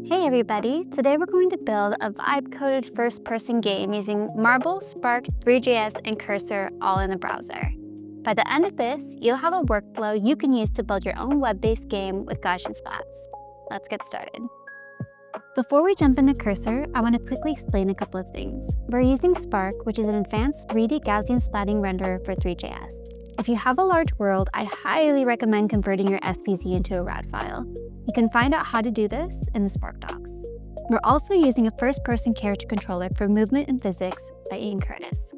Hey everybody! Today we're going to build a vibe-coded first-person game using Marble, Spark, Three.js, and Cursor all in the browser. By the end of this, you'll have a workflow you can use to build your own web-based game with Gaussian splats. Let's get started. Before we jump into Cursor, I want to quickly explain a couple of things. We're using Spark, which is an advanced 3D Gaussian splatting renderer for Three.js. If you have a large world, I highly recommend converting your SPZ into a RAD file. You can find out how to do this in the Spark docs. We're also using a first-person character controller for movement and physics by Ian Curtis.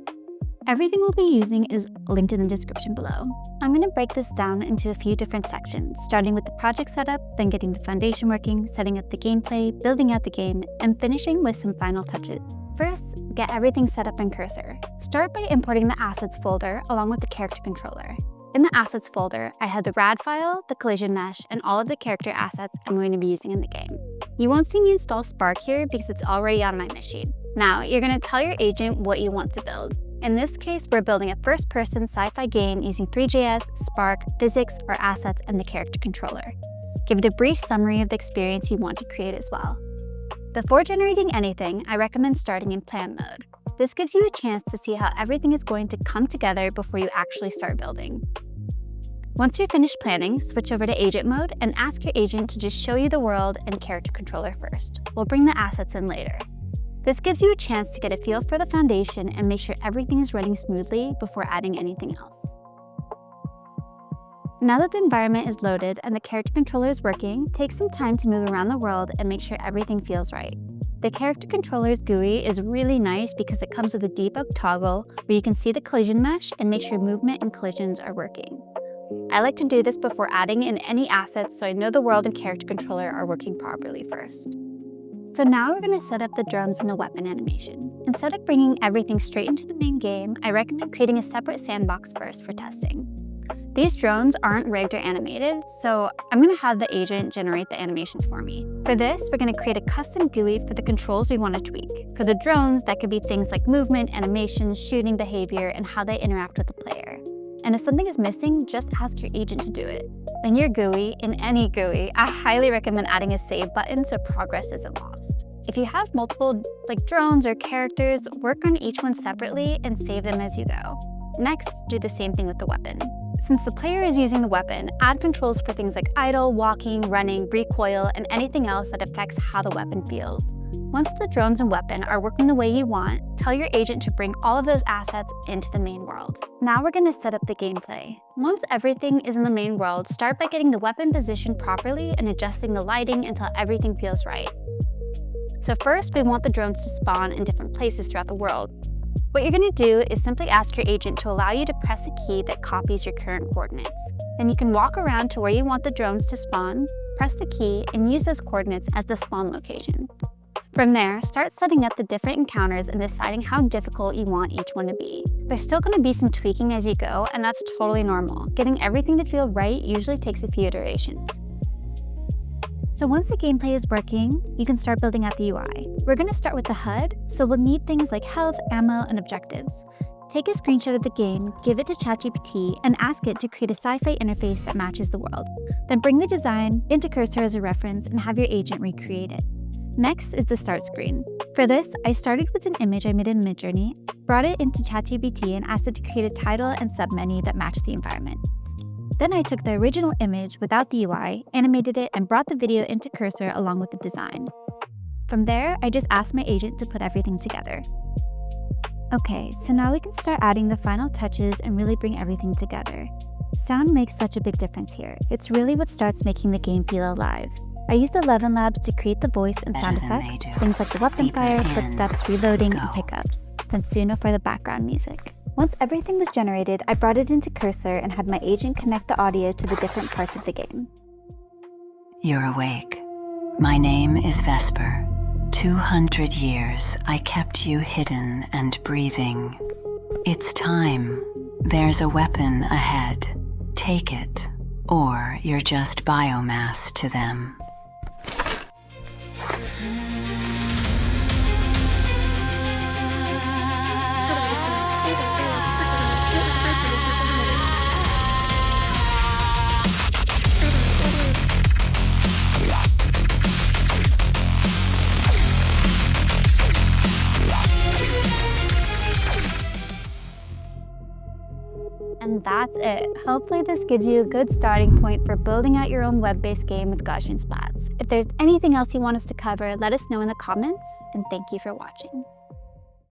Everything we'll be using is linked in the description below. I'm going to break this down into a few different sections, starting with the project setup, then getting the foundation working, setting up the gameplay, building out the game, and finishing with some final touches. First, get everything set up in Cursor. Start by importing the assets folder along with the character controller. In the assets folder, I have the RAD file, the collision mesh, and all of the character assets I'm going to be using in the game. You won't see me install Spark here because it's already on my machine. Now, you're going to tell your agent what you want to build. In this case, we're building a first-person sci-fi game using Three.js, Spark, physics, our assets, and the character controller. Give it a brief summary of the experience you want to create as well. Before generating anything, I recommend starting in plan mode. This gives you a chance to see how everything is going to come together before you actually start building. Once you're finished planning, switch over to agent mode and ask your agent to just show you the world and character controller first. We'll bring the assets in later. This gives you a chance to get a feel for the foundation and make sure everything is running smoothly before adding anything else. Now that the environment is loaded and the character controller is working, take some time to move around the world and make sure everything feels right. The character controller's GUI is really nice because it comes with a debug toggle where you can see the collision mesh and make sure movement and collisions are working. I like to do this before adding in any assets so I know the world and character controller are working properly first. So now we're going to set up the drones and the weapon animation. Instead of bringing everything straight into the main game, I recommend creating a separate sandbox first for testing. These drones aren't rigged or animated, so I'm going to have the agent generate the animations for me. For this, we're going to create a custom GUI for the controls we want to tweak. For the drones, that could be things like movement, animations, shooting behavior, and how they interact with the player. And if something is missing, just ask your agent to do it. In your GUI, in any GUI, I highly recommend adding a save button so progress isn't lost. If you have multiple drones or characters, work on each one separately and save them as you go. Next, do the same thing with the weapon. Since the player is using the weapon, add controls for things like idle, walking, running, recoil, and anything else that affects how the weapon feels. Once the drones and weapon are working the way you want, tell your agent to bring all of those assets into the main world. Now we're going to set up the gameplay. Once everything is in the main world, start by getting the weapon positioned properly and adjusting the lighting until everything feels right. So first, we want the drones to spawn in different places throughout the world. What you're going to do is simply ask your agent to allow you to press a key that copies your current coordinates. Then you can walk around to where you want the drones to spawn, press the key, and use those coordinates as the spawn location. From there, start setting up the different encounters and deciding how difficult you want each one to be. There's still going to be some tweaking as you go, and that's totally normal. Getting everything to feel right usually takes a few iterations. So once the gameplay is working, you can start building out the UI. We're going to start with the HUD, so we'll need things like health, ammo, and objectives. Take a screenshot of the game, give it to ChatGPT, and ask it to create a sci-fi interface that matches the world. Then bring the design into Cursor as a reference and have your agent recreate it. Next is the start screen. For this, I started with an image I made in Midjourney, brought it into ChatGPT, and asked it to create a title and submenu that matched the environment. Then I took the original image without the UI, animated it, and brought the video into Cursor along with the design. From there, I just asked my agent to put everything together. Okay, so now we can start adding the final touches and really bring everything together. Sound makes such a big difference here. It's really what starts making the game feel alive. I used the World Labs to create the voice and sound effects, things like the weapon fire, footsteps, reloading, and pickups, then Suno for the background music. Once everything was generated, I brought it into Cursor and had my agent connect the audio to the different parts of the game. You're awake. My name is Vesper. 200 years I kept you hidden and breathing. It's time. There's a weapon ahead. Take it, or you're just biomass to them. And that's it. Hopefully this gives you a good starting point for building out your own web-based game with Gaussian splats. If there's anything else you want us to cover, let us know in the comments, and thank you for watching.